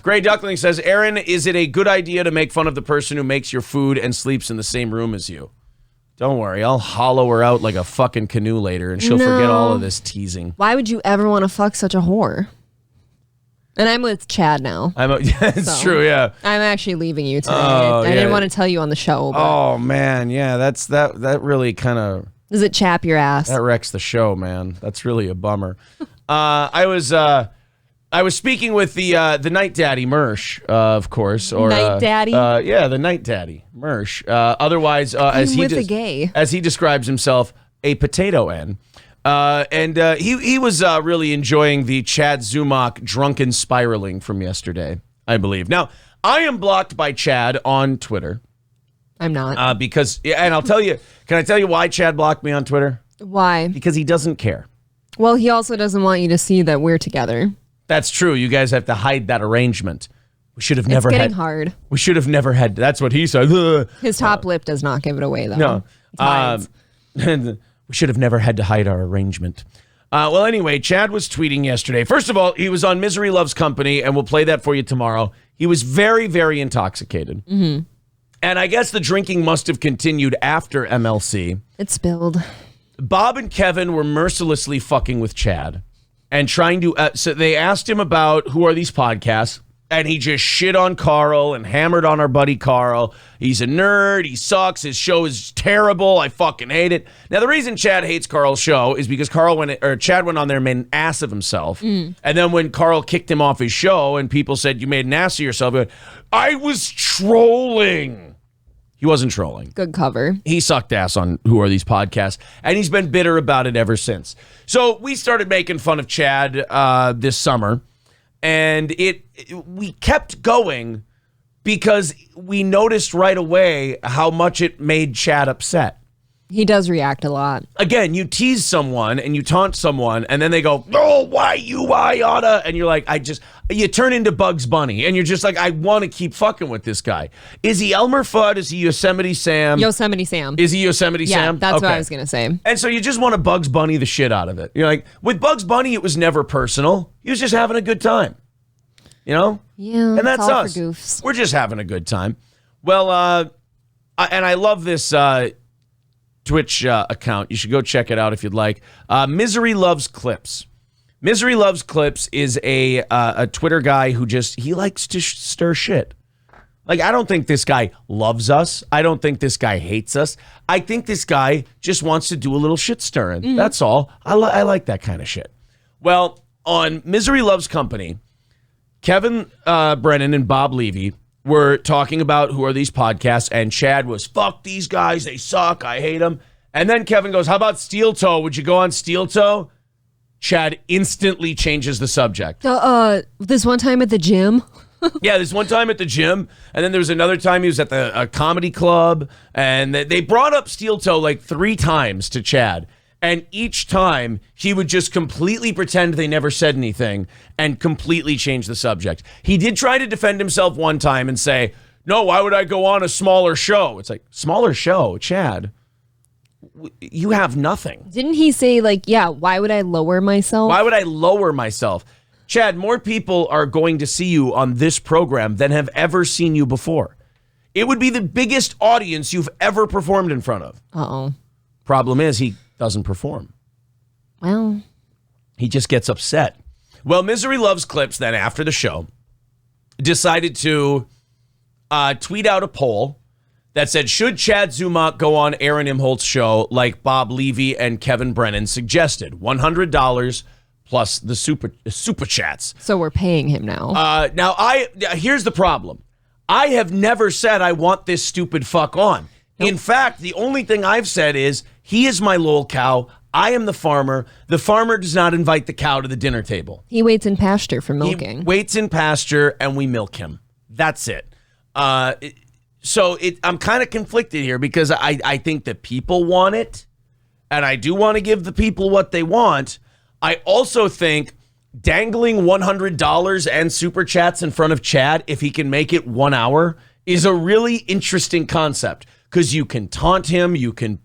Gray Duckling says, Aaron, is it a good idea to make fun of the person who makes your food and sleeps in the same room as you? Don't worry, I'll hollow her out like a fucking canoe later, and she'll forget all of this teasing. Why would you ever want to fuck such a whore? And I'm with Chad now. It's true, yeah. I'm actually leaving you today. I didn't want to tell you on the show. But oh, man, yeah, that really kind of... Does it chap your ass? That wrecks the show, man. That's really a bummer. I was speaking with the Night Daddy, Mersh, of course. Or, Night Daddy? Yeah, the Night Daddy, Mersh. Otherwise, as he describes himself, a potato N. And he was really enjoying the Chad Zumock drunken spiraling from yesterday, I believe. Now, I am blocked by Chad on Twitter. I'm not. Because, and I'll tell you, can I tell you why Chad blocked me on Twitter? Why? Because he doesn't care. Well, he also doesn't want you to see that we're together. That's true. You guys have to hide that arrewishment. We should have never had. It's getting hard. We should have never had. That's what he said. His top lip does not give it away, though. No. We should have never had to hide our arrangement. Well, anyway, Chad was tweeting yesterday. First of all, he was on Misery Loves Company, and we'll play that for you tomorrow. He was very, very intoxicated. Mm-hmm. And I guess the drinking must have continued after MLC. It spilled. Bob and Kevin were mercilessly fucking with Chad and trying to... so they asked him about who are these podcasts, and he just shit on Carl and hammered on our buddy Carl. He's a nerd. He sucks. His show is terrible. I fucking hate it. Now, the reason Chad hates Carl's show is because Chad went on there and made an ass of himself. And then when Carl kicked him off his show and people said, you made an ass of yourself, he went, I was trolling. He wasn't trolling. Good cover. He sucked ass on Who Are These Podcasts, and he's been bitter about it ever since. So we started making fun of Chad this summer, and we kept going because we noticed right away how much it made Chad upset. He does react a lot. Again, you tease someone and you taunt someone, and then they go, oh, why oughta? And you're like, you turn into Bugs Bunny, and you're just like, I want to keep fucking with this guy. Is he Elmer Fudd? Is he Yosemite Sam? Yosemite Sam. Is he Yosemite Sam? Yeah, that's what I was going to say. And so you just want to Bugs Bunny the shit out of it. You're like, with Bugs Bunny, it was never personal. He was just having a good time. You know? Yeah, and that's all us. For goofs. We're just having a good time. Well, and I love this Twitch account. You should go check it out if you'd like. Misery Loves Clips. Misery Loves Clips is a Twitter guy who he likes to stir shit. Like, I don't think this guy loves us. I don't think this guy hates us. I think this guy just wants to do a little shit stirring. That's all. I like that kind of shit. Well, on Misery Loves Company, Kevin Brennan and Bob Levy were talking about who are these podcasts, and Chad was, fuck these guys, they suck, I hate them. And then Kevin goes, how about Steel Toe? Would you go on Steel Toe? Chad instantly changes the subject. This one time at the gym? Yeah, this one time at the gym, and then there was another time he was at a comedy club, and they brought up Steel Toe like 3 times to Chad. And each time, he would just completely pretend they never said anything and completely change the subject. He did try to defend himself one time and say, no, why would I go on a smaller show? It's like, smaller show? Chad, you have nothing. Didn't he say, like, yeah, why would I lower myself? Why would I lower myself? Chad, more people are going to see you on this program than have ever seen you before. It would be the biggest audience you've ever performed in front of. Uh-oh. Problem is, he doesn't perform. Well, he just gets upset. Well, Misery Loves Clips then after the show decided to tweet out a poll that said, should Chad Zumock go on Aaron Imholt's show like Bob Levy and Kevin Brennan suggested? $100 plus the super chats. So we're paying him now. Here's the problem. I have never said I want this stupid fuck on. Nope. In fact, the only thing I've said is, he is my LolCow. I am the farmer. The farmer does not invite the cow to the dinner table. He waits in pasture for milking. He waits in pasture, and we milk him. That's it. I'm kind of conflicted here because I think the people want it, and I do want to give the people what they want. I also think dangling $100 and super chats in front of Chad, if he can make it 1 hour, is a really interesting concept because you can taunt him, you can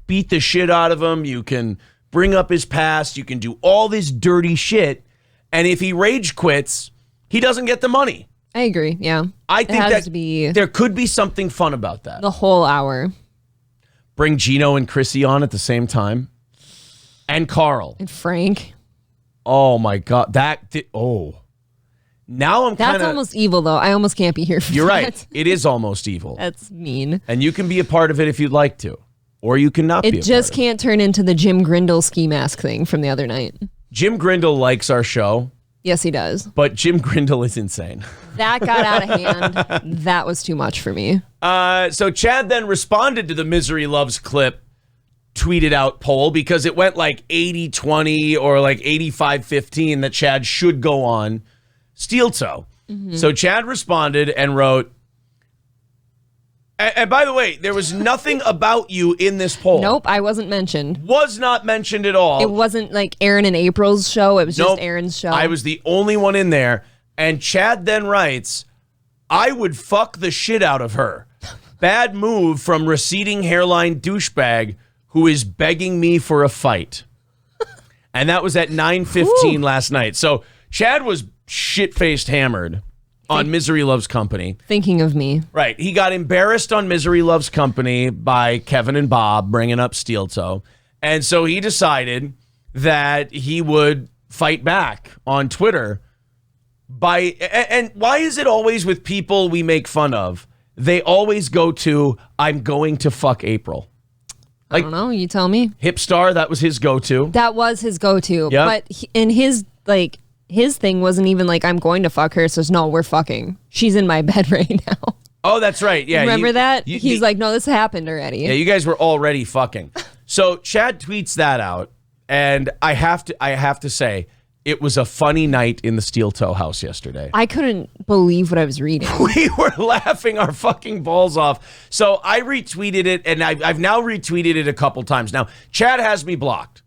beat the shit out of him, you can bring up his past, you can do all this dirty shit, and if he rage quits, he doesn't get the money. I agree. Yeah. I It think has that to be there could be something fun about that. the whole hour. Bring Gino and Chrissy on at the same time. And Carl. And Frank. Oh, my God. Now I'm kind That's of... almost evil, though. I almost can't be here for You're that. right. It is almost evil. That's mean. And you can be a part of it if you'd like to. Or you cannot be a It part just of can't turn into the Jim Grindle ski mask thing from the other night. Jim Grindle likes our show, Yes, he does. but Jim Grindle is insane. That got out of hand. That was too much for me. So Chad then responded to the Misery Loves clip tweeted out poll because it went like 80-20 or like 85-15 that Chad should go on Steel Toe. So Chad responded and wrote, and by the way, there was nothing about you in this poll. Nope, I wasn't mentioned. Was not mentioned at all. It wasn't like Aaron and April's show. It was Nope. just Aaron's show. I was the only one in there. And Chad then writes, I would fuck the shit out of her. Bad move from receding hairline douchebag who is begging me for a fight. And that was at 9:15 last night. So Chad was shit-faced hammered on Misery Loves Company. Thinking of me. Right. He got embarrassed on Misery Loves Company by Kevin and Bob bringing up Steel Toe. And so he decided that he would fight back on Twitter and why is it always with people we make fun of? They always go to, I'm going to fuck April. I don't know. You tell me. Hipstar, that was his go-to. That was his go-to. Yep. But in his thing wasn't even like, I'm going to fuck her. So no, we're fucking. She's in my bed right now. Oh, that's right. Yeah. Remember that? He's like, no, this happened already. Yeah, you guys were already fucking. So Chad tweets that out, and I have to say, it was a funny night in the Steel Toe house yesterday. I couldn't believe what I was reading. We were laughing our fucking balls off. So I retweeted it, and I've now retweeted it a couple times. Now, Chad has me blocked,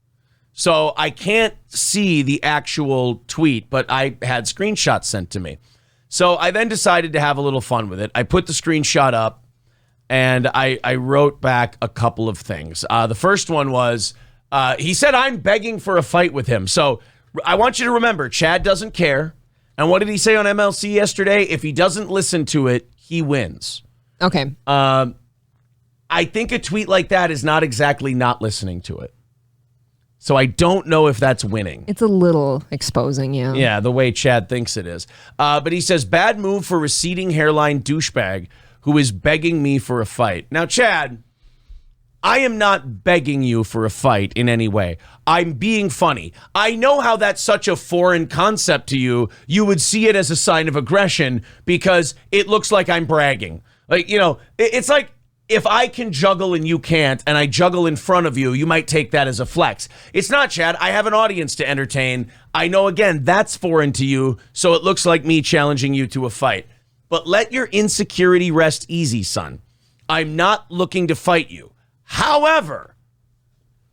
so I can't see the actual tweet, but I had screenshots sent to me. So I then decided to have a little fun with it. I put the screenshot up, and I wrote back a couple of things. The first one was, he said, I'm begging for a fight with him. So I want you to remember, Chad doesn't care. And what did he say on MLC yesterday? If he doesn't listen to it, he wins. Okay. I think a tweet like that is not exactly not listening to it. So I don't know if that's winning. It's a little exposing, yeah. Yeah, the way Chad thinks it is. But he says, bad move for receding hairline douchebag who is begging me for a fight. Now, Chad, I am not begging you for a fight in any way. I'm being funny. I know how that's such a foreign concept to you. You would see it as a sign of aggression because it looks like I'm bragging. Like, you know, it's like if I can juggle and you can't, and I juggle in front of you, you might take that as a flex. It's not, Chad. I have an audience to entertain. I know, again, that's foreign to you, so it looks like me challenging you to a fight. But let your insecurity rest easy, son. I'm not looking to fight you. However,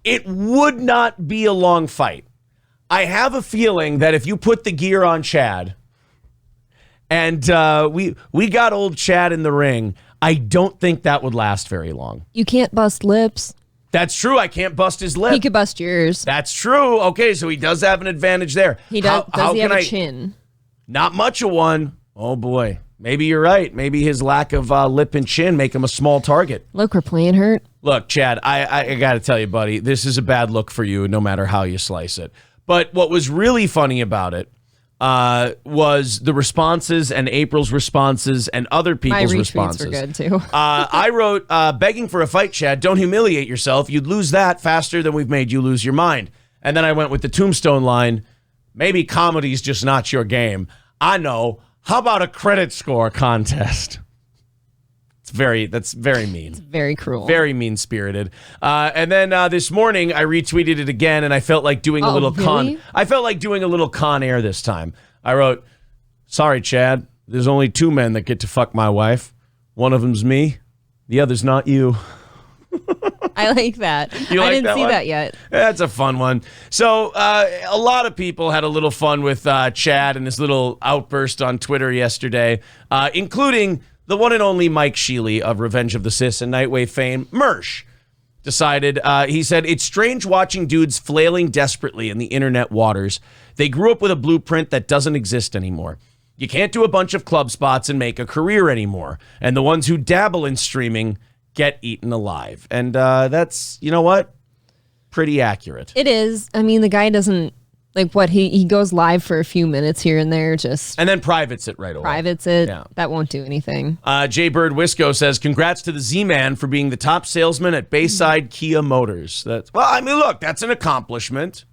it would not be a long fight. I have a feeling that if you put the gear on Chad and we got old Chad in the ring, I don't think that would last very long. You can't bust lips. That's true. I can't bust his lip. He could bust yours. That's true. Okay, so he does have an advantage there. He does. Does he have a chin? Not much of one. Oh, boy. Maybe you're right. Maybe his lack of lip and chin make him a small target. Look, we're playing hurt. Look, Chad, I got to tell you, buddy, this is a bad look for you no matter how you slice it. But what was really funny about it was the responses and April's responses and other people's responses. My retweets were good, too. I wrote, begging for a fight, Chad. Don't humiliate yourself. You'd lose that faster than we've made you lose your mind. And then I went with the tombstone line. Maybe comedy's just not your game. I know. How about a credit score contest? That's very mean. It's very cruel. Very mean-spirited. And then this morning I retweeted it again, and I felt like doing a little really? I felt like doing a little Con Air this time. I wrote, "Sorry, Chad. There's only two men that get to fuck my wife. One of them's me. The other's not you." I like that. You like I didn't that see one? that yet. That's a fun one. So a lot of people had a little fun with Chad and his little outburst on Twitter yesterday, including the one and only Mike Sheely of Revenge of the Sis and Nightwave fame, Mersh, decided, he said, it's strange watching dudes flailing desperately in the internet waters. They grew up with a blueprint that doesn't exist anymore. You can't do a bunch of club spots and make a career anymore. And the ones who dabble in streaming get eaten alive. And that's, you know what? Pretty accurate. It is. I mean, the guy doesn't, like, what, he goes live for a few minutes here and there, just... And then privates it right away. Privates it. Yeah. That won't do anything. Jay Bird Wisco says, congrats to the Z-Man for being the top salesman at Bayside Kia Motors. Well, I mean, look, that's an accomplishment.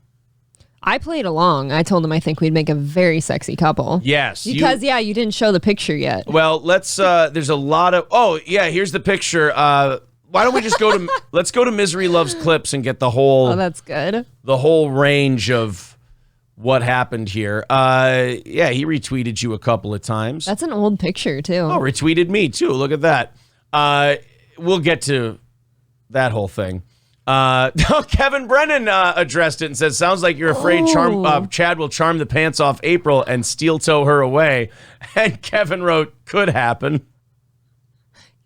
I played along. I told him I think we'd make a very sexy couple. Yes. Because, you didn't show the picture yet. Well, let's, there's a lot of... Oh, yeah, here's the picture. Why don't we just go to... Let's go to Misery Loves Clips and get the whole... Oh, that's good. The whole range of what happened here. Yeah, he retweeted you a couple of times. That's an old picture, too. Oh, retweeted me, too. Look at that. We'll get to that whole thing. Kevin Brennan addressed it and says, sounds like you're afraid Chad will charm the pants off April and steel toe her away. And Kevin wrote, could happen.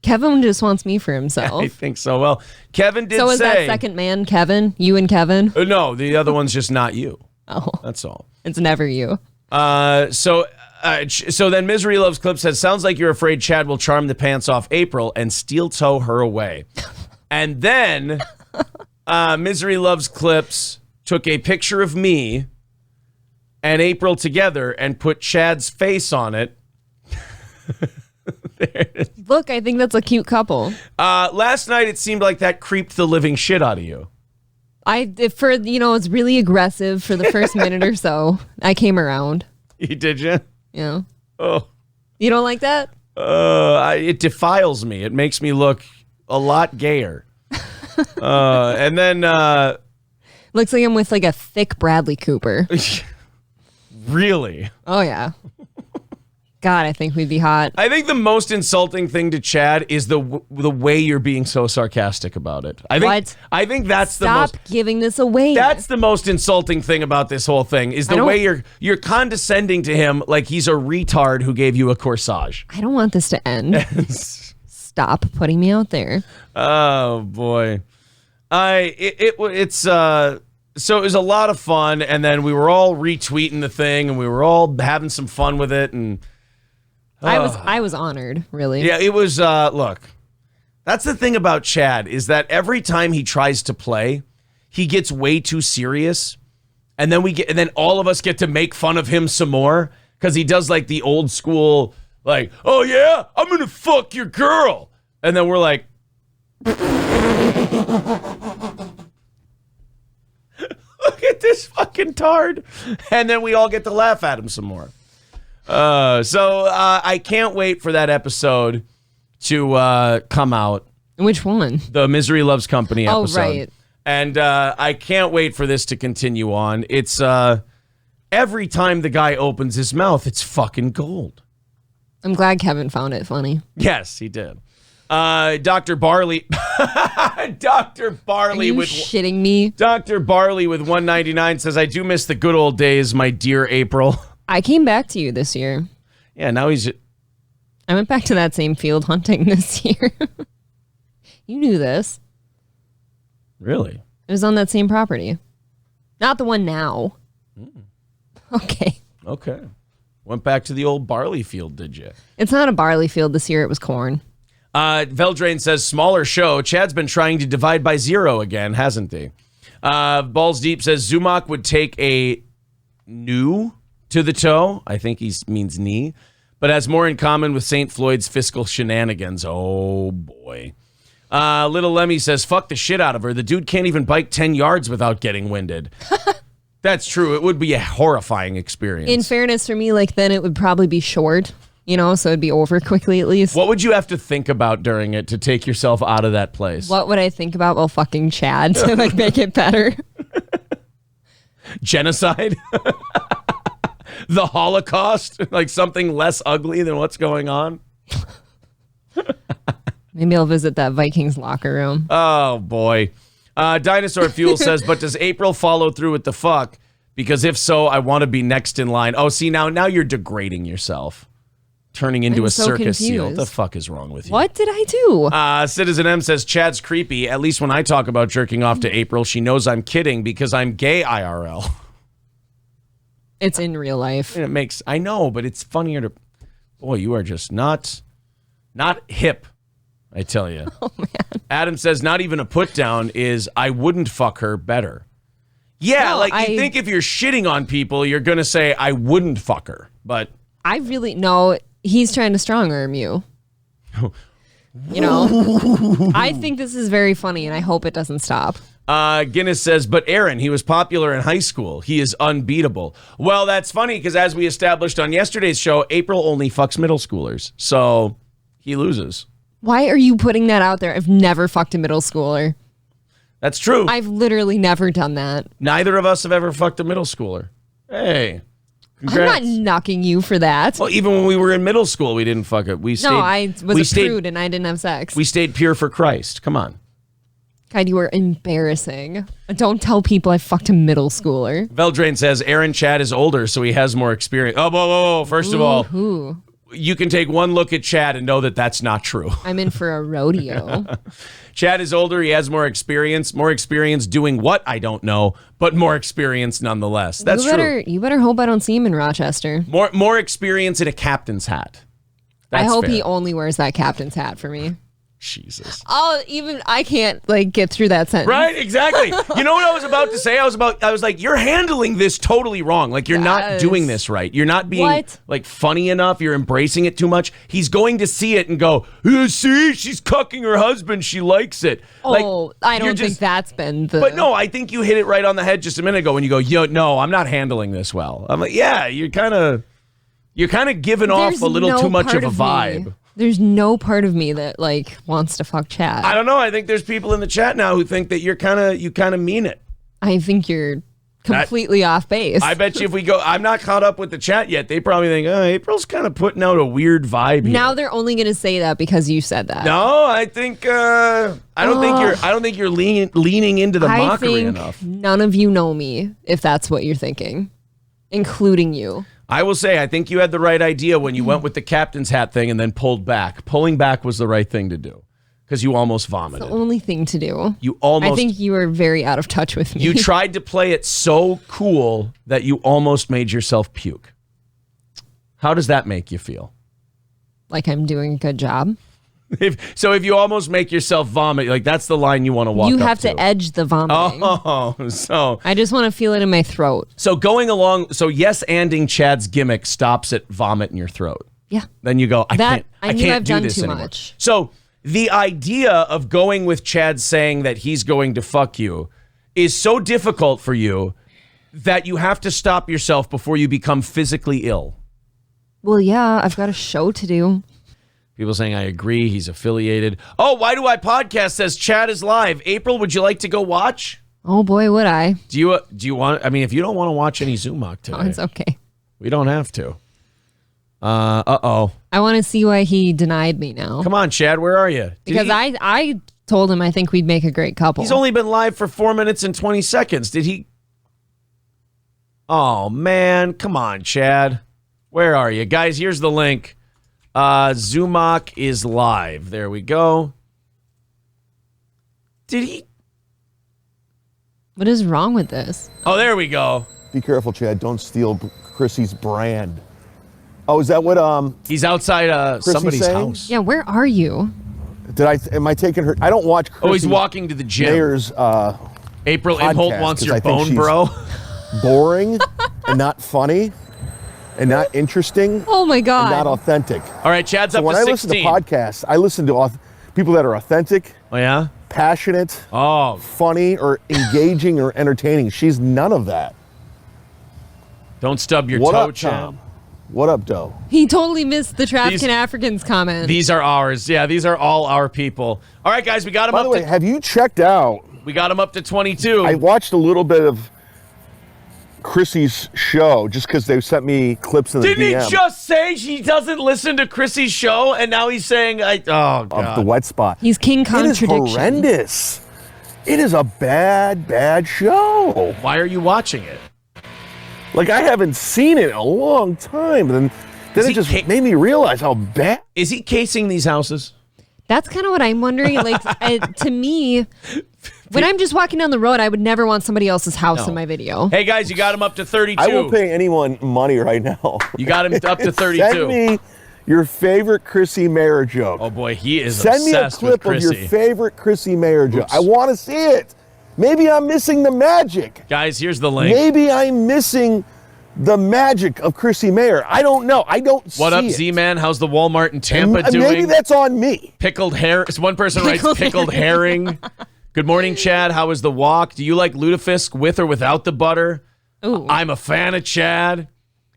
Kevin just wants me for himself. I think so. Well, Kevin did say... So is that second man Kevin? You and Kevin? No, the other one's just not you. Oh. That's all. It's never you. So then Misery Loves Clips says, sounds like you're afraid Chad will charm the pants off April and steel toe her away. And then Misery Loves Clips took a picture of me and April together and put Chad's face on it. Look, I think that's a cute couple. Last night, it seemed like that creeped the living shit out of you. It's really aggressive for the first minute or so. I came around. Did you? Yeah. Oh. You don't like that? It defiles me. It makes me look a lot gayer. And then... Looks like I'm with like a thick Bradley Cooper. Really? Oh, yeah. God, I think we'd be hot. I think the most insulting thing to Chad is the way you're being so sarcastic about it. I think that's Stop giving this away. That's the most insulting thing about this whole thing is the way you're condescending to him like he's a retard who gave you a corsage. I don't want this to end. Stop putting me out there. Oh boy, so it was a lot of fun, and then we were all retweeting the thing, and we were all having some fun with it, and. I was honored, really. Yeah, it was, look, that's the thing about Chad is that every time he tries to play, he gets way too serious. And then all of us get to make fun of him some more because he does like the old school, like, oh yeah, I'm going to fuck your girl. And then we're like, look at this fucking tard. And then we all get to laugh at him some more. So I can't wait for that episode to come out. Which one? The Misery Loves Company episode. Oh, right. And I can't wait for this to continue on. It's every time the guy opens his mouth, it's fucking gold. I'm glad Kevin found it funny. Yes, he did. Dr. Barley. Dr. Barley Are you with shitting me. Dr. Barley with 199 says, I do miss the good old days, my dear April. I came back to you this year. Yeah, now he's... I went back to that same field hunting this year. You knew this. Really? It was on that same property. Not the one now. Okay. Okay. Went back to the old barley field, did you? It's not a barley field this year. It was corn. Veldrain says, smaller show. Chad's been trying to divide by zero again, hasn't he? Balls Deep says, Zumock would take a new to the toe. I think he means knee. But has more in common with St. Floyd's fiscal shenanigans. Oh, boy. Little Lemmy says, fuck the shit out of her. The dude can't even bike 10 yards without getting winded. That's true. It would be a horrifying experience. In fairness, for me, like, then it would probably be short, so it'd be over quickly at least. What would you have to think about during it to take yourself out of that place? What would I think about? Well, fucking Chad to, like, make it better. Genocide? The Holocaust? Like something less ugly than what's going on? Maybe I'll visit that Vikings locker room. Oh, boy. Dinosaur Fuel says, but does April follow through with the fuck? Because if so, I want to be next in line. Oh, see, now you're degrading yourself. Turning into a circus seal. What the fuck is wrong with you? What did I do? Citizen M says, Chad's creepy. At least when I talk about jerking off to April, she knows I'm kidding because I'm gay IRL. It's in real life. And it makes, I know, but it's funnier to, boy, you are just not hip, I tell you. Oh, man. Adam says, not even a put down is, I wouldn't fuck her better. Yeah, No, like you think if you're shitting on people, you're going to say, I wouldn't fuck her. But I really, no, he's trying to strong arm you. You know, I think this is very funny and I hope it doesn't stop. Guinness says, but Aaron, he was popular in high school. He is unbeatable. Well, that's funny because as we established on yesterday's show, April only fucks middle schoolers. So he loses. Why are you putting that out there? I've never fucked a middle schooler. That's true. I've literally never done that. Neither of us have ever fucked a middle schooler. Hey, congrats. I'm not knocking you for that. Well, even when we were in middle school, we didn't fuck it. I was a prude and I didn't have sex. We stayed pure for Christ. Come on. God, you were embarrassing. Don't tell people I fucked a middle schooler. Veldrain says, Aaron Chad is older, so he has more experience. Oh, whoa. First of all, you can take one look at Chad and know that that's not true. I'm in for a rodeo. Chad is older. He has more experience. More experience doing what? I don't know, but more experience nonetheless. That's true. You better hope I don't see him in Rochester. More experience in a captain's hat. I hope fair. he only wears that captain's hat for me. Jesus. I can't get through that sentence. Right, exactly. You know what I was about to say? I was like, you're handling this totally wrong. Like you're not doing this right. You're not being funny enough. You're embracing it too much. He's going to see it and go, see, she's cucking her husband. She likes it. I don't think that's been the... But no, I think you hit it right on the head just a minute ago when you go, no, I'm not handling this well. I'm like, yeah, you're kind of giving off a little too much of a vibe. There's no part of me that wants to fuck Chad. I don't know. I think there's people in the chat now who think that you kind of mean it. I think you're completely off base. I bet you if we go, I'm not caught up with the chat yet. They probably think, April's kind of putting out a weird vibe here. Now they're only going to say that because you said that. No, I think I don't think you're leaning into the mockery enough. None of you know me if that's what you're thinking, including you. I will say, I think you had the right idea when you went with the captain's hat thing and then pulled back. Pulling back was the right thing to do because you almost vomited. It's the only thing to do. I think you were very out of touch with me. You tried to play it so cool that you almost made yourself puke. How does that make you feel? Like I'm doing a good job? If you almost make yourself vomit, that's the line you want to walk up to. You have to edge the vomiting. So I just want to feel it in my throat. So going along, yes-anding Chad's gimmick stops at vomit in your throat. Yeah. Then you go, I can't I've do done this too anymore. much. So the idea of going with Chad saying that he's going to fuck you is so difficult for you that you have to stop yourself before you become physically ill. Well, yeah, I've got a show to do. People saying, I agree, he's affiliated. Oh, Why Do I Podcast says Chad is live. April, would you like to go watch? Oh, boy, would I. Do you want, if you don't want to watch any Zumock today. Oh, it's okay. We don't have to. Uh-oh. I want to see why he denied me now. Come on, Chad, where are you? Because I told him I think we'd make a great couple. He's only been live for 4 minutes and 20 seconds. Did he? Oh, man. Come on, Chad. Where are you? Guys, here's the link. Zumock is live. There we go. Did he? What is wrong with this? Oh, there we go. Be careful, Chad. Don't steal Chrissy's brand. Oh, is that what He's outside somebody's saying? house. Yeah, where are you? Am I taking her? I don't watch Chrissy he's walking to the gym. Mayer's April podcast, Imholt wants 'cause your I think bone, she's bro. boring and not funny and not interesting Oh my and God. not authentic. All right, Chad's So up when to I 16. listen to podcasts, I listen to people that are authentic, Oh, yeah? passionate, Oh, funny, or engaging or entertaining. She's none of that. don't stub your What toe, up, Chad. Tom? What up, Doe? He totally missed the Traffic These- and Africans comment. These are ours. Yeah, these are all our people. All right, guys, we got him By up the way, to have you checked out? we got him up to 22. I watched a little bit of Chrissy's show just because they sent me clips in the Didn't DM he just say he doesn't listen to Chrissy's show, and now he's saying, oh, God. of the wet spot. He's King It is Contradiction. horrendous. It is a bad show. Why are you watching it? Like, I haven't seen it in a long time. Then he it just ca- made me realize how bad. Is he casing these houses? That's kind of what I'm wondering. To me, When I'm just walking down the road, I would never want somebody else's house No. in my video. Hey, guys, you got him up to 32. I will pay anyone money right now. You got him up to 32. Send me your favorite Chrissy Mayer joke. Oh, boy, he is Send me a obsessed with clip of your Chrissy. favorite Chrissy Mayer joke. Oops. I want to see it. Maybe I'm missing the magic. Guys, here's the link. Maybe I'm missing the magic of Chrissy Mayer. I don't know. I don't see What up, it. Z-Man? How's the Walmart in Tampa And doing? maybe that's on me. Pickled hair. One person writes Pickled pickled herring. Good morning, Chad. How was the walk? Do you like lutefisk with or without the butter? Ooh. I'm a fan of Chad.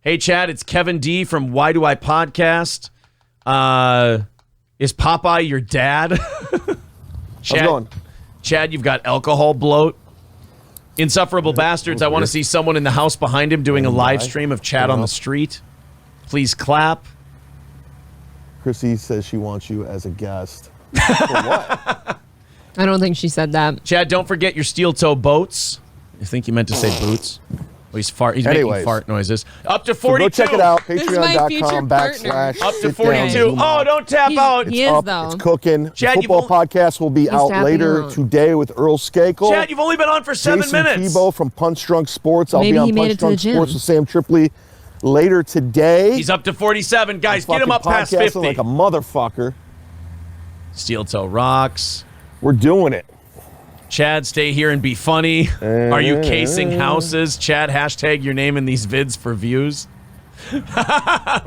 Hey, Chad, it's Kevin D from Why Do I Podcast. Is Popeye your dad? How's it going? Chad, you've got alcohol bloat. Insufferable bastards. I want to see someone in the house behind him doing a live stream of Chad on the street. Please clap. Chrissy says she wants you as a guest. For what? I don't think she said that. Chad, don't forget your steel toe boats. I think you meant to say boots. Oh, he's making Anyways. fart noises. Up to So 42. go check it out. This is my future Patreon.com/. Up to sit down, 42. Zoom Oh, out. don't tap out. He is, Up, though. it's cooking. Chad, the football you've podcast will be out tapping later out. today with Earl Skakel. Chad, you've only been on for 7 Jason minutes. Tebow from Punch Drunk Sports. I'll Maybe be on he made Punch it to the Drunk gym. Sports with Sam Tripoli later today. He's up to 47. Guys, get him Fucking up past podcasting 50. like a motherfucker. Steel toe rocks. We're doing it. Chad, stay here and be funny. Are you casing houses? Chad, hashtag your name in these vids for views.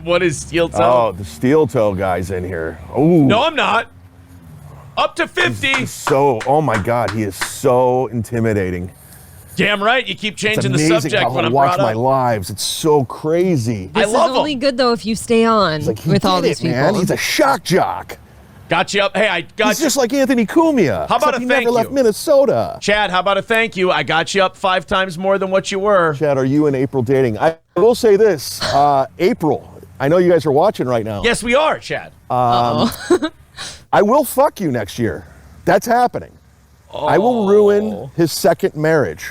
What is steel toe? Oh, the steel toe guy's in here. Ooh. No, I'm not. Up to 50. So, oh my God, he is so intimidating. Damn right. You keep It's changing the amazing subject how when he'll I'm watch brought my up. lives. It's so crazy. I This love is only him. good, though, if you stay on Like, he with all did these it, man. people. He's a shock jock. Got you up. Hey, I got He's you. just like Anthony Cumia. How about except a he thank never left you? Minnesota. Chad, how about a thank you? I got you up 5 times more than what you were. Chad, are you and April dating? I will say this. April, I know you guys are watching right now. Yes, we are, Chad. I will fuck you next year. That's happening. I will ruin his second marriage.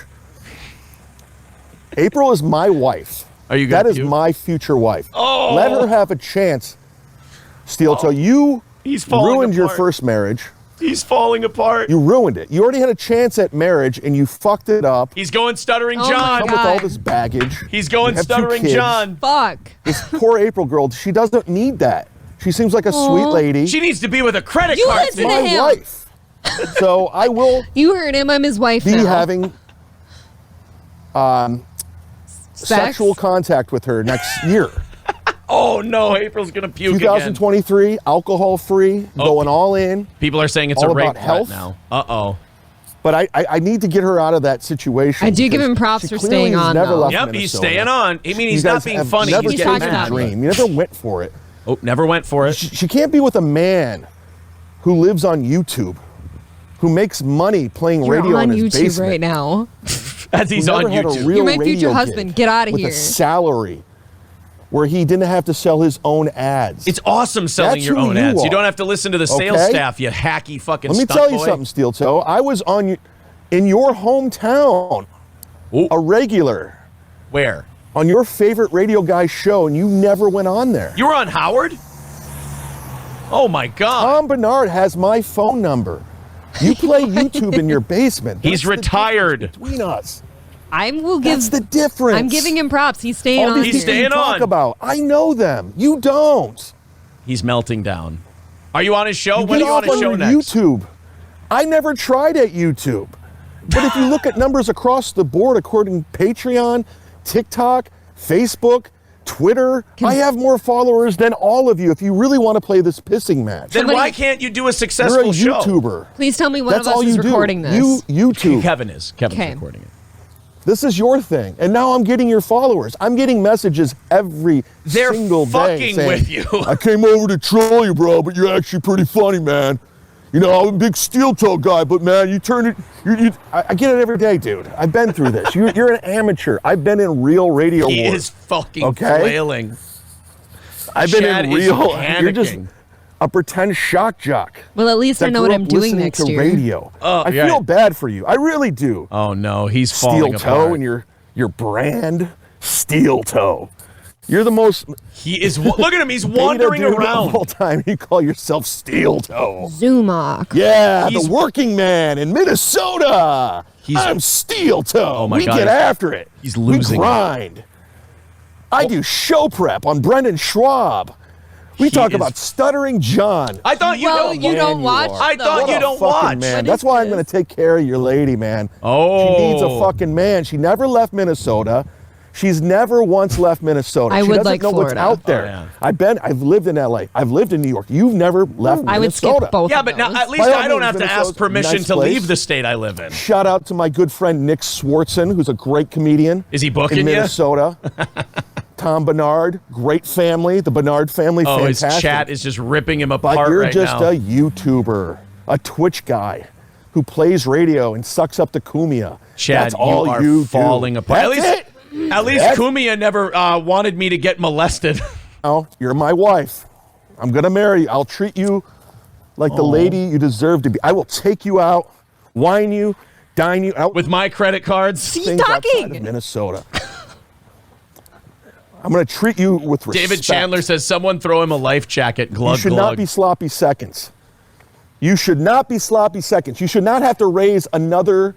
April is my wife. Are you gonna That is puke? my future wife. Oh. Let her have a chance. Steel toe, you He's falling ruined your apart. first marriage. He's falling apart. You ruined it. You already had a chance at marriage and you fucked it up. He's going Stuttering Oh my John. Come with all God. this baggage. He's going You have 2 Stuttering kids. John. Fuck. This poor April girl, she doesn't need that. She seems like a sweet lady. She needs to be with a credit You card. listen to my him. wife. So I will You heard him. I'm his wife be now. having sexual contact with her next year. Oh no, April's gonna puke again. 2023, alcohol free, going all in. People are saying it's All a rape about threat health. now. Uh-oh. But I need to get her out of that situation. I do give because him props she for clearly staying has on, never though. left Yep, he's Minnesota. staying on. I mean, You he's guys not being have funny. Never He's He's getting talking chased about a mad. dream. You never went for it. Oh, never went for it. She can't be with a man who lives on YouTube, who makes money playing You're radio on in his YouTube basement. right now. As he's Who on never had a YouTube. real You're my radio future gig husband. Get outta with here. a salary where he didn't have to sell his own ads. It's awesome selling That's your who own you ads. You are. don't have to listen to the sales Okay? staff, you hacky fucking Let me stunt tell you boy. something, Steel Toe. I was in your hometown, Ooh. a regular Where? on your favorite radio guy's show, and you never went on there. You were on Howard? Oh my God. Tom Bernard has my phone number. You play YouTube in your basement. He's That's the retired. difference between us. I will give. That's the difference. I'm giving him props. He's staying All on. these He's people here. you staying talk on. about. I know them. You don't. He's melting down. Are you on his show? You When are get you on off his show your next? YouTube. I never tried at YouTube. But if you look at numbers across the board, according to Patreon, TikTok, Facebook, Twitter, I have more followers than all of you if you really want to play this pissing match. Then Somebody- why can't you do a You're successful a show? YouTuber. Please tell me one That's of us all is you do. recording this. YouTube. Kevin is. Kevin's Okay. recording it. This is your thing. And now I'm getting your followers. I'm getting messages every They're single day fucking saying, with you. I came over to troll you, bro, but you're actually pretty funny, man. You know, I'm a big steel toe guy, but man, you turned it. I get it every day, dude. I've been through this. You're an amateur. I've been in real radio He wars. is fucking Okay? flailing. I've been Chad in is real. You're just panicking. a pretend shock jock. Well, at least I that know what grew I'm up doing listening next to year. radio. Oh, I yeah. feel bad for you. I really do. Oh no, he's Steel falling toe apart. and your brand, steel toe. You're the most He is. Look at him. He's wandering beta dude around. of all time. You call yourself Steel Toe. Zumock. Yeah, He's- the working man in Minnesota. I'm Steel Toe. Oh my we God. get after it. He's losing. We grind. I do show prep on Brendan Schwab. We talk about Stuttering John. I thought you Well, don't. you don't watch. I thought What you a don't fucking watch. Man. What That's is why I'm this? going to take care of your lady, man. Oh. She needs a fucking man. She never left Minnesota. She's never once left Minnesota. I She would doesn't like know Florida. what's out there. Oh, yeah. I've lived in LA. I've lived in New York. You've never left I would Minnesota. skip both. Yeah, of but now those. at least By all I don't means, have to ask Minnesota's a permission nice to place. leave the state I live in. Shout out to my good friend Nick Swartzen, who's a great comedian. Is he booking in ya? Minnesota? Tom Bernard, great family. The Bernard family, Oh, his fantastic. chat is just ripping him apart But you're right just now. a YouTuber, a Twitch guy who plays radio and sucks up to Kumia. Chad, That's all you are do. falling apart. That's At least Kumia never wanted me to get molested. Oh, you're my wife. I'm gonna marry you. I'll treat you like the lady you deserve to be. I will take you out, wine you, dine you out With my credit cards. He's things outside talking. of Minnesota. I'm gonna treat you with respect. David Chandler says, someone throw him a life jacket. Glug, You should glug. not be sloppy seconds. You should not be sloppy seconds. You should not have to raise another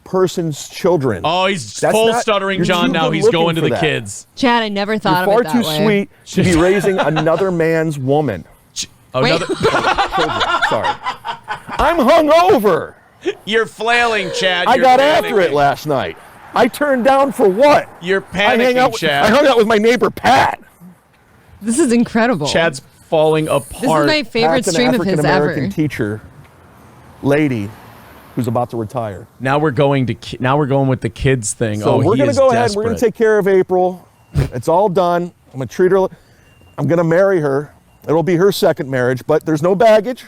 person's children. Oh, he's That's full not- Stuttering you're John too now. good He's looking going to for the that. kids. Chad, I never thought You're of far it that too way. sweet to be raising another man's woman. Oh, Wait. Children, sorry. I'm hungover. You're flailing, Chad. I You're got after panicking. it last night. I turned down for what? You're I panicking, Chad. hung out with my neighbor Pat. This is incredible. Chad's falling apart. This is my favorite Pat's an stream of his African-American ever. teacher, lady, who's about to retire. Now we're going with the kids thing. So we're he gonna is go ahead. We're gonna desperate. take care of April. It's all done. I'm gonna treat her. I'm gonna marry her. It'll be her second marriage, but there's no baggage.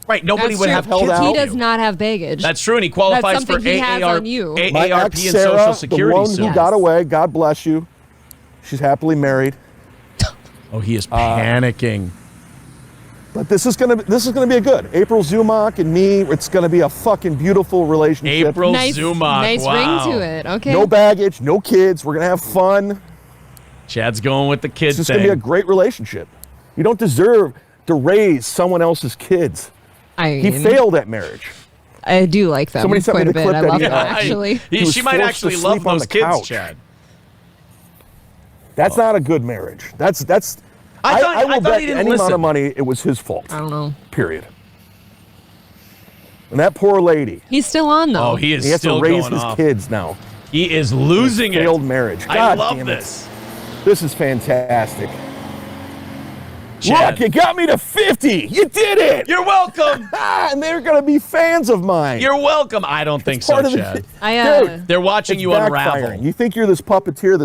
Right, nobody That's would true. have held kids out. He with does you. not have baggage. That's true, and he qualifies That's for something he has on you. My AARP ex and Sarah, Social Security the one soon. who got away. God bless you. She's happily married. Oh, he is panicking. But this is gonna be a good. April Zumock and me. It's gonna be a fucking beautiful relationship. April nice, Zumock. nice Wow. ring to it. Okay. No baggage, no kids. We're gonna have fun. Chad's going with the It's kids just thing. gonna be a great relationship. You don't deserve to raise someone else's kids. He failed at marriage. I do like them Somebody sent me quite a the bit. clip I that love he- them Yeah, actually. He was She might forced actually to love sleep on those the kids, couch. Chad. That's not a good marriage. That's. I thought- I will I thought bet he didn't any amount listen. of money it was his fault. I don't know. Period. And that poor lady. He's still on though. Oh, he is He has still to raise going his off. kids now. He is losing it. Failed marriage. I God love damn this. It. This is fantastic. Chad. Look, you got me to 50. You did it. You're welcome. And they're gonna be fans of mine. You're welcome. I don't think so, part of the- Chad. I They're watching It's you backfiring. unravel. You think you're this puppeteer,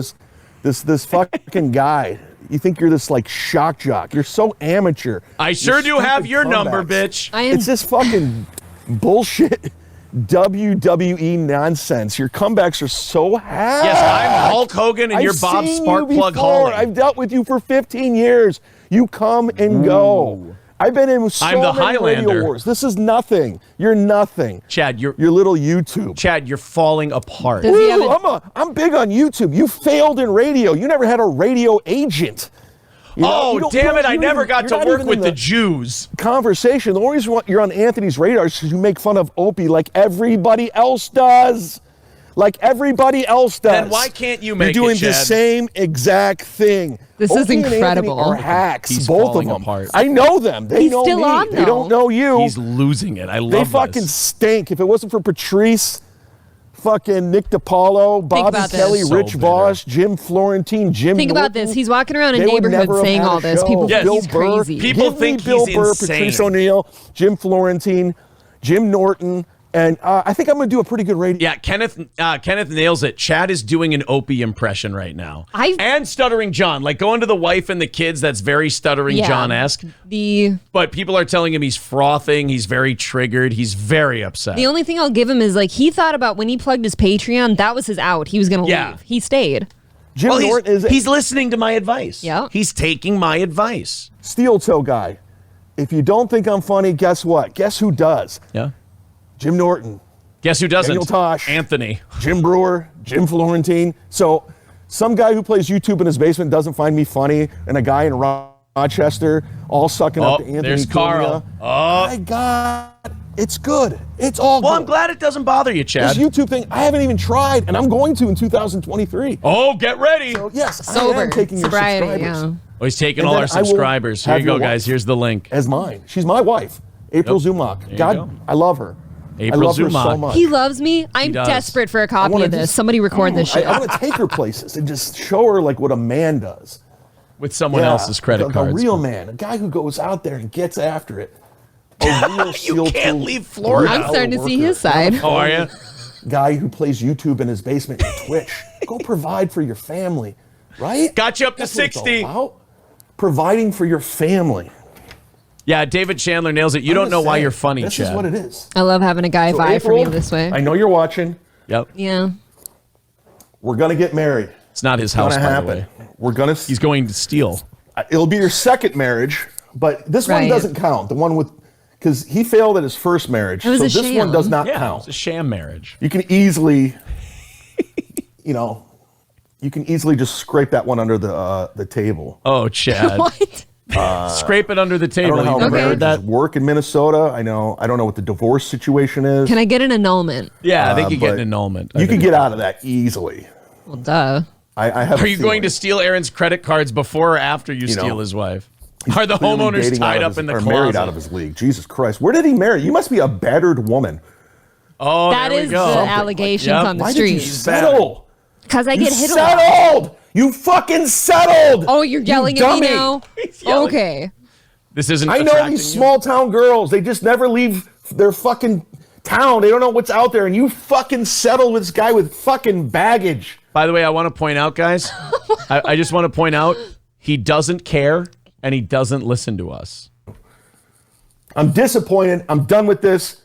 this fucking guy. You think you're this like shock jock. You're so amateur. I sure do have stupid your number, comebacks. bitch. I am. It's this fucking bullshit WWE nonsense. Your comebacks are so hack. Yes, I'm Hulk Hogan and I've you're Bob seen Sparkplug you before. Hawley. I've dealt with you for 15 years. You come and go. I've been in so I'm the many Highlander. radio wars. This is nothing. You're nothing. Chad, Your little YouTube. Chad, you're falling apart. Does he have Ooh, I'm big on YouTube. You failed in radio. You never had a radio agent. You know, Oh, you don't- damn you it. don't I never even- got you're to not work even with in the Jews. conversation. The only reason you're on Anthony's radar is because you make fun of Opie like everybody else does. Like everybody else does. Then why can't you make You're doing it, the Chad? same exact thing. This is Opie and Anthony incredible. are hacks, He's both of falling them. apart. I know them. They He's know still me. on, They don't though. know you. He's losing it. I love They fucking this. stink. If it wasn't for Patrice, fucking Nick DiPaolo, Bobby about this. Kelly, So Rich bitter. Voss, Jim Florentine, Jim Think about Norton, this. He's walking around a they would neighborhood never have saying had all a this. show. People think Yes. he's Bill Burr. crazy. People Give think me Bill he's Burr, insane. Patrice O'Neill, Jim Florentine, Jim Norton, and I think I'm going to do a pretty good radio. Yeah, Kenneth nails it. Chad is doing an Opie impression right now. I- and Stuttering John. Like going to the wife and the kids, that's very Stuttering Yeah. John-esque. The But people are telling him he's frothing. He's very triggered. He's very upset. the only thing I'll give him is like he thought about when he plugged his Patreon, that was his out. He was gonna Yeah. leave. He stayed. Jim well, Norton is he's listening to my advice. Yeah. He's taking my advice. steel toe guy. If you don't think I'm funny, guess what? Guess who does? Yeah. Jim Norton, Guess who doesn't? Daniel Tosh. Anthony. Jim Brewer, Jim Florentine. So some guy who plays YouTube in his basement doesn't find me funny, and a guy in Rochester all sucking up to Anthony there's Carl. Cumia. My God, it's good. It's all good. Well, I'm glad it doesn't bother you, Chad. This YouTube thing, I haven't even tried, and I'm going to in 2023. Oh, get ready. So, yes, Sober. I am taking Sobriety, your subscribers. Oh, he's taking And all then our subscribers. Here you go, your guys. wife Here's the link. as mine. She's my wife, April Zumock. you God, go. I love her. April I love her Zumock. so much. He loves me. I'm does. desperate for a copy wanna of this. just- Somebody record this shit. I want to take her places and just show her like what a man does. With someone else's credit a cards. real man, a guy who goes out there and gets after it. A real You SEAL can't team leave Florida. I'm starting to see his side. Oh, are you? Guy who plays YouTube in his basement and Twitch. Go provide for your family, right? Got you up to That's what it's all 60. about. Providing for your family. Yeah, David Chandler nails it. You don't know why you're funny, This Chad. is what it is. I love having a guy So vie for me April, this way. I know you're watching. Yep. Yeah. We're gonna get married. It's not his It's house, gonna by the way. happen. We're gonna. He's going to steal. It'll be your second marriage, but this one Right. doesn't count. The one with, because he failed at his first marriage, It was so a this sham. one does not Yeah, count. it's a sham marriage. You can easily, you can easily just scrape that one under the table. Oh, Chad. What? Scrape it under the I table. don't know how You've never heard marriages that? work in Minnesota. I don't know what the divorce situation is. Can I get an annulment? Yeah, I think you get but an annulment. I You can think. get out of that easily. Well, duh. I have. Are you going to steal Aaron's credit cards before or after you know, steal his wife? Are the homeowners tied up in the closet? married out of his league? Jesus Christ! Where did he marry? You must be a battered woman. Oh, That there we is go. the allegations Yep. on the Why did you street. settle? Because I You get hit a lot. settled. You fucking settled. Oh, you're yelling You at me dummy. now? yelling. Okay. This isn't I know attracting these you? small town girls. They just never leave their fucking town. They don't know what's out there, and you fucking settle with this guy with fucking baggage. By the way, I want to point out, guys, I just want to point out, he doesn't care and he doesn't listen to us. I'm disappointed. I'm done with this.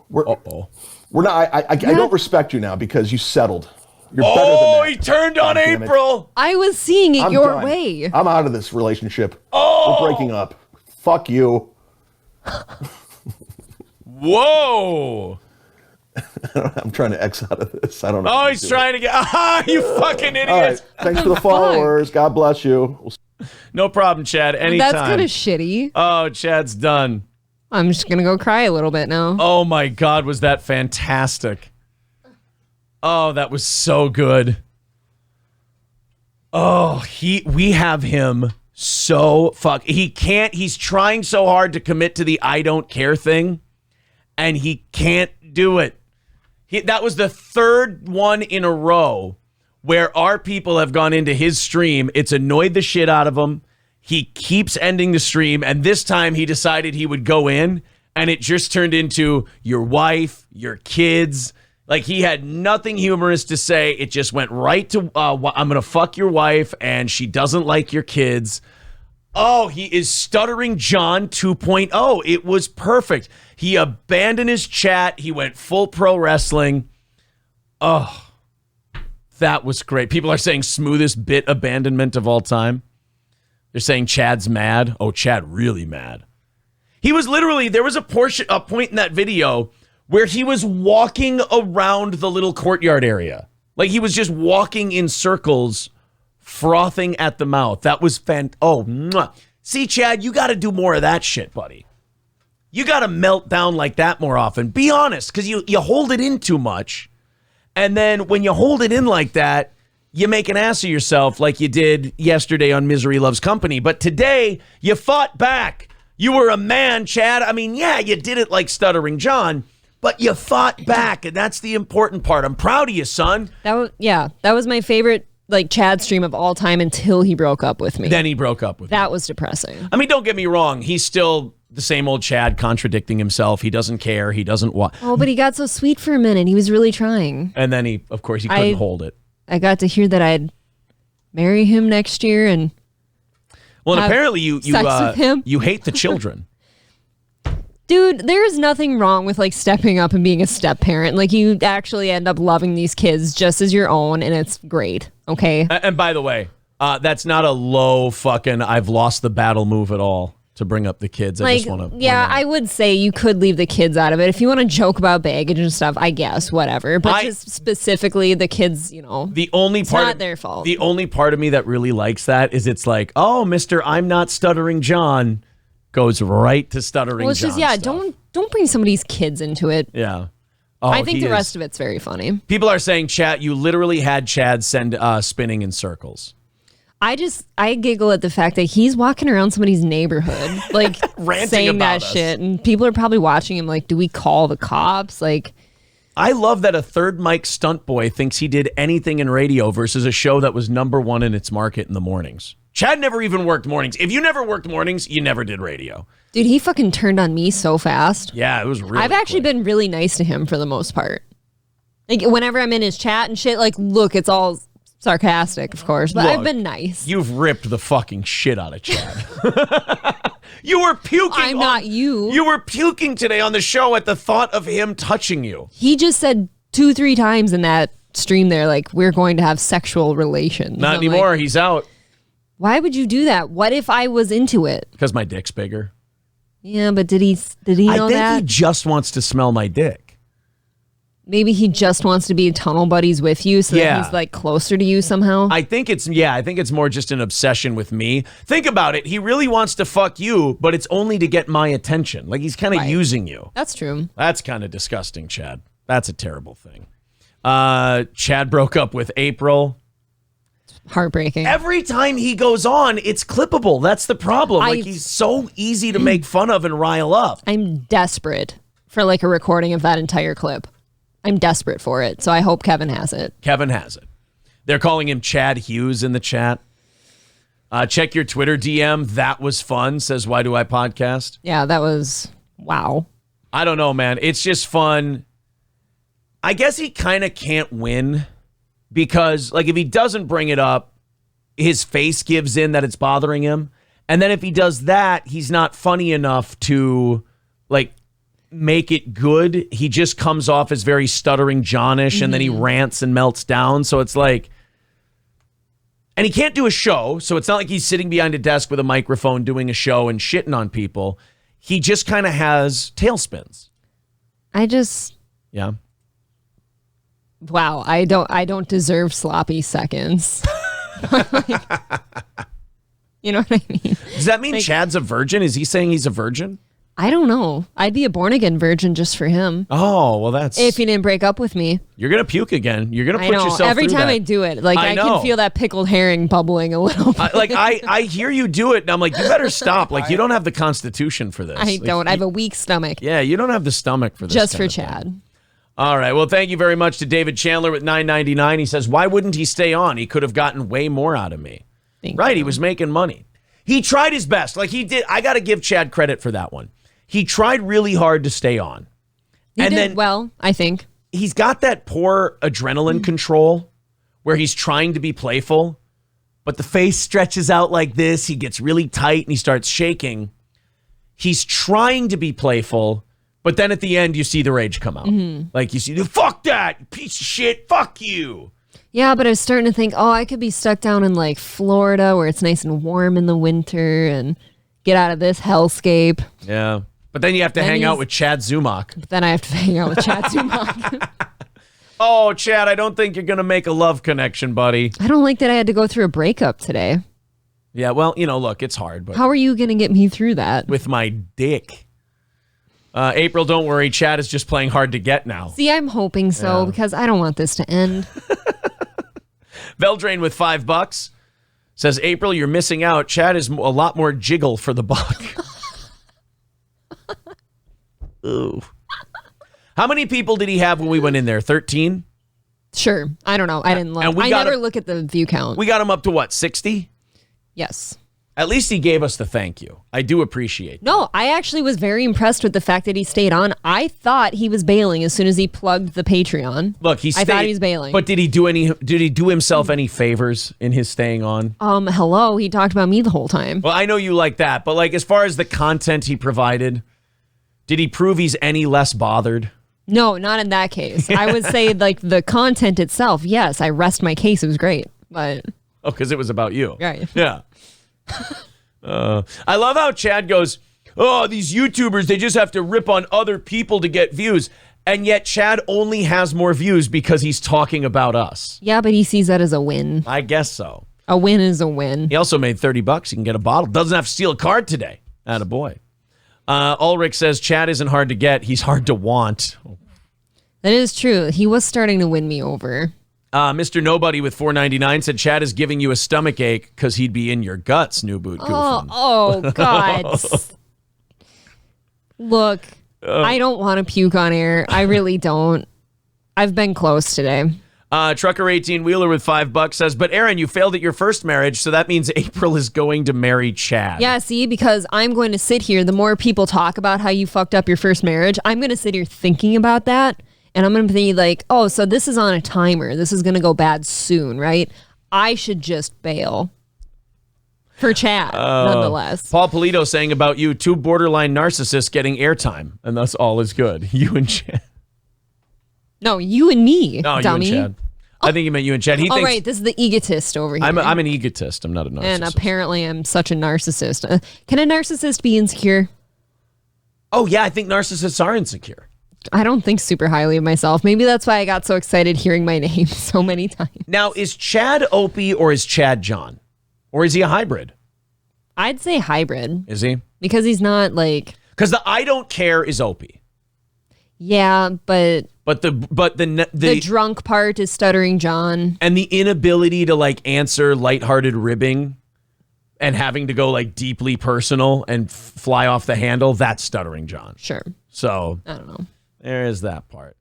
We're not. I don't respect you now because you settled. You're better than Oh, that. he turned on God damn it. April. I was seeing it I'm your done. way. I'm out of this relationship. Oh. We're breaking up. Fuck you. Whoa. I'm trying to X out of this. I don't know. Oh, he's trying to get. You fucking All right. idiots. Thanks for the followers. God bless you. No problem, Chad. Anytime. That's kind of shitty. Oh, Chad's done. I'm just going to go cry a little bit now. Oh my God, was that fantastic? Oh, that was so good. Oh, we have him so he's trying so hard to commit to the I don't care thing, and he can't do it. That was the third one in a row where our people have gone into his stream. It's annoyed the shit out of him. He keeps ending the stream, and this time he decided he would go in, and it just turned into your wife, your kids. Like, he had nothing humorous to say. It just went right to, I'm going to fuck your wife, and she doesn't like your kids. Oh, he is Stuttering John 2.0. It was perfect. He abandoned his chat. He went full pro wrestling. Oh, that was great. People are saying smoothest bit abandonment of all time. They're saying Chad's mad. Oh, Chad really mad. He was literally, there was a point in that video where he was walking around the little courtyard area. Like, he was just walking in circles, frothing at the mouth. That was mwah. See, Chad, you got to do more of that shit, buddy. You got to melt down like that more often. Be honest, because you hold it in too much. And then when you hold it in like that, you make an ass of yourself like you did yesterday on Misery Loves Company. But today, you fought back. You were a man, Chad. I mean, yeah, you did it like Stuttering John, but you fought back, and that's the important part. I'm proud of you, son. That was my favorite Chad stream of all time until he broke up with me. Then he broke up with me. That was depressing. I mean, don't get me wrong. He's still the same old Chad contradicting himself. He doesn't care. He doesn't want. Oh, but he got so sweet for a minute. He was really trying. And then he couldn't hold it. I got to hear that I'd marry him next year and Well, and have apparently you sex with him. you hate the children. Dude, there's nothing wrong with stepping up and being a step parent. You actually end up loving these kids just as your own, and it's great. Okay. And by the way, that's not a low fucking I've lost the battle move at all. to bring up the kids. I just want to. Yeah, I would say you could leave the kids out of it. If you want to joke about baggage and stuff, I guess, whatever. But just specifically the kids, the only part, it's not their fault. The only part of me that really likes that is it's like, oh, Mr. I'm not Stuttering John goes right to Stuttering John. Well, it's just, don't bring somebody's kids into it. Yeah. Oh, I think the rest of it's very funny. People are saying, Chad, you literally had Chad send spinning in circles. I giggle at the fact that he's walking around somebody's neighborhood, like saying that shit, and people are probably watching him like, do we call the cops? Like, I love that a third mic stunt boy thinks he did anything in radio versus a show that was #1 in its market in the mornings. Chad never even worked mornings. If you never worked mornings, you never did radio. Dude, he fucking turned on me so fast. Yeah, it was really I've actually been really nice to him for the most part. Like, whenever I'm in his chat and shit, like, look, it's all sarcastic, of course, but I've been nice. You've ripped the fucking shit out of Chad. You were puking. I'm not you. You were puking today on the show at the thought of him touching you. He just said 2-3 times in that stream there, like, we're going to have sexual relations. Not anymore. Like, he's out. Why would you do that? What if I was into it? Because my dick's bigger. Yeah, but did he know that? I think he just wants to smell my dick. Maybe he just wants to be tunnel buddies with you so that he's like closer to you somehow. I think it's more just an obsession with me. Think about it. He really wants to fuck you, but it's only to get my attention. Like, he's kind of using you. That's true. That's kind of disgusting, Chad. That's a terrible thing. Chad broke up with April. Heartbreaking. Every time he goes on, it's clippable. That's the problem. He's so easy to make fun of and rile up. I'm desperate for like a recording of that entire clip. I'm desperate for it, so I hope Kevin has it. Kevin has it. They're calling him Chad Hughes in the chat. Check your Twitter DM. That was fun, says Why Do I Podcast? Yeah, that was, wow. I don't know, man. It's just fun. I guess he kind of can't win because, like, if he doesn't bring it up, his face gives in that it's bothering him. And then if he does that, he's not funny enough to, like, make it good. He just comes off as very Stuttering Johnish, and then he rants and melts down. So it's like, and he can't do a show. So it's not like he's sitting behind a desk with a microphone doing a show and shitting on people. He just kind of has tailspins. Yeah. Wow. I don't deserve sloppy seconds. You know what I mean? Does that mean Chad's a virgin? Is he saying he's a virgin? I don't know. I'd be a born-again virgin just for him. Oh, well, that's... If he didn't break up with me. You're going to puke again. You're going to put yourself through that. Every time I do it, like, I can feel that pickled herring bubbling a little bit. I hear you do it, and I'm like, you better stop. Like, you don't have the constitution for this. I don't. I have a weak stomach. Yeah, you don't have the stomach for this. Just for Chad. All right. Well, thank you very much to David Chandler with $9.99. He says, why wouldn't he stay on? He could have gotten way more out of me. Right. He was making money. He tried his best. Like, he did. I got to give Chad credit for that one. He tried really hard to stay on. He did well, I think. He's got that poor adrenaline control where he's trying to be playful, but the face stretches out like this. He gets really tight and he starts shaking. He's trying to be playful, but then at the end, you see the rage come out. Like, you see, fuck that, you piece of shit, fuck you. Yeah, but I was starting to think, I could be stuck down in, like, Florida where it's nice and warm in the winter and get out of this hellscape. Yeah. But then you have to hang out with Chad Zumock. Then I have to hang out with Chad Zumock. Oh, Chad, I don't think you're going to make a love connection, buddy. I don't like that I had to go through a breakup today. Yeah, well, look, it's hard. But how are you going to get me through that? With my dick. April, don't worry. Chad is just playing hard to get now. See, I'm hoping so because I don't want this to end. Veldrain with $5 says, April, you're missing out. Chad is a lot more jiggle for the buck. Ooh. How many people did he have when we went in there? 13? Sure. I don't know. I didn't look. I never look at the view count. We got him up to what, 60? Yes. At least he gave us the thank you. I do appreciate that. No, I actually was very impressed with the fact that he stayed on. I thought he was bailing as soon as he plugged the Patreon. Look, I thought he was bailing. But did he do himself any favors in his staying on? Hello, he talked about me the whole time. Well, I know you like that, but like as far as the content he provided, did he prove he's any less bothered? No, not in that case. I would say like the content itself, yes, I rest my case. It was great, but because it was about you. Right. Yeah. I love how Chad goes, oh, these YouTubers, they just have to rip on other people to get views. And yet Chad only has more views because he's talking about us. Yeah, but he sees that as a win. I guess so. A win is a win. He also made $30. He can get a bottle. Doesn't have to steal a card today. Attaboy. Ulrich says Chad isn't hard to get. He's hard to want. That is true. He was starting to win me over. Mr. Nobody with $4.99 said Chad is giving you a stomach ache because he'd be in your guts, New Boot Goofin. Oh, God. Look, I don't want to puke on air. I really don't. I've been close today. Trucker 18 Wheeler with $5 says, but Aaron, you failed at your first marriage, so that means April is going to marry Chad. Yeah, see, because I'm going to sit here. The more people talk about how you fucked up your first marriage, I'm going to sit here thinking about that. And I'm going to be like, oh, so this is on a timer. This is going to go bad soon, right? I should just bail. For Chad, nonetheless. Paul Polito saying about you, 2 borderline narcissists getting airtime, and thus all is good. You and Chad. No, you and me, No, dummy. you and Chad. I think you meant you and Chad. He thinks, right, this is the egotist over here. I'm an egotist. I'm not a narcissist. And apparently I'm such a narcissist. Can a narcissist be insecure? Oh, yeah, I think narcissists are insecure. I don't think super highly of myself. Maybe that's why I got so excited hearing my name so many times. Now, is Chad Opie or is Chad John? Or is he a hybrid? I'd say hybrid. Is he? Because he's not like... Because the I don't care is Opie. Yeah, but the drunk part is Stuttering John. And the inability to like answer lighthearted ribbing and having to go like deeply personal and fly off the handle, that's Stuttering John. Sure. So I don't know. there is that part.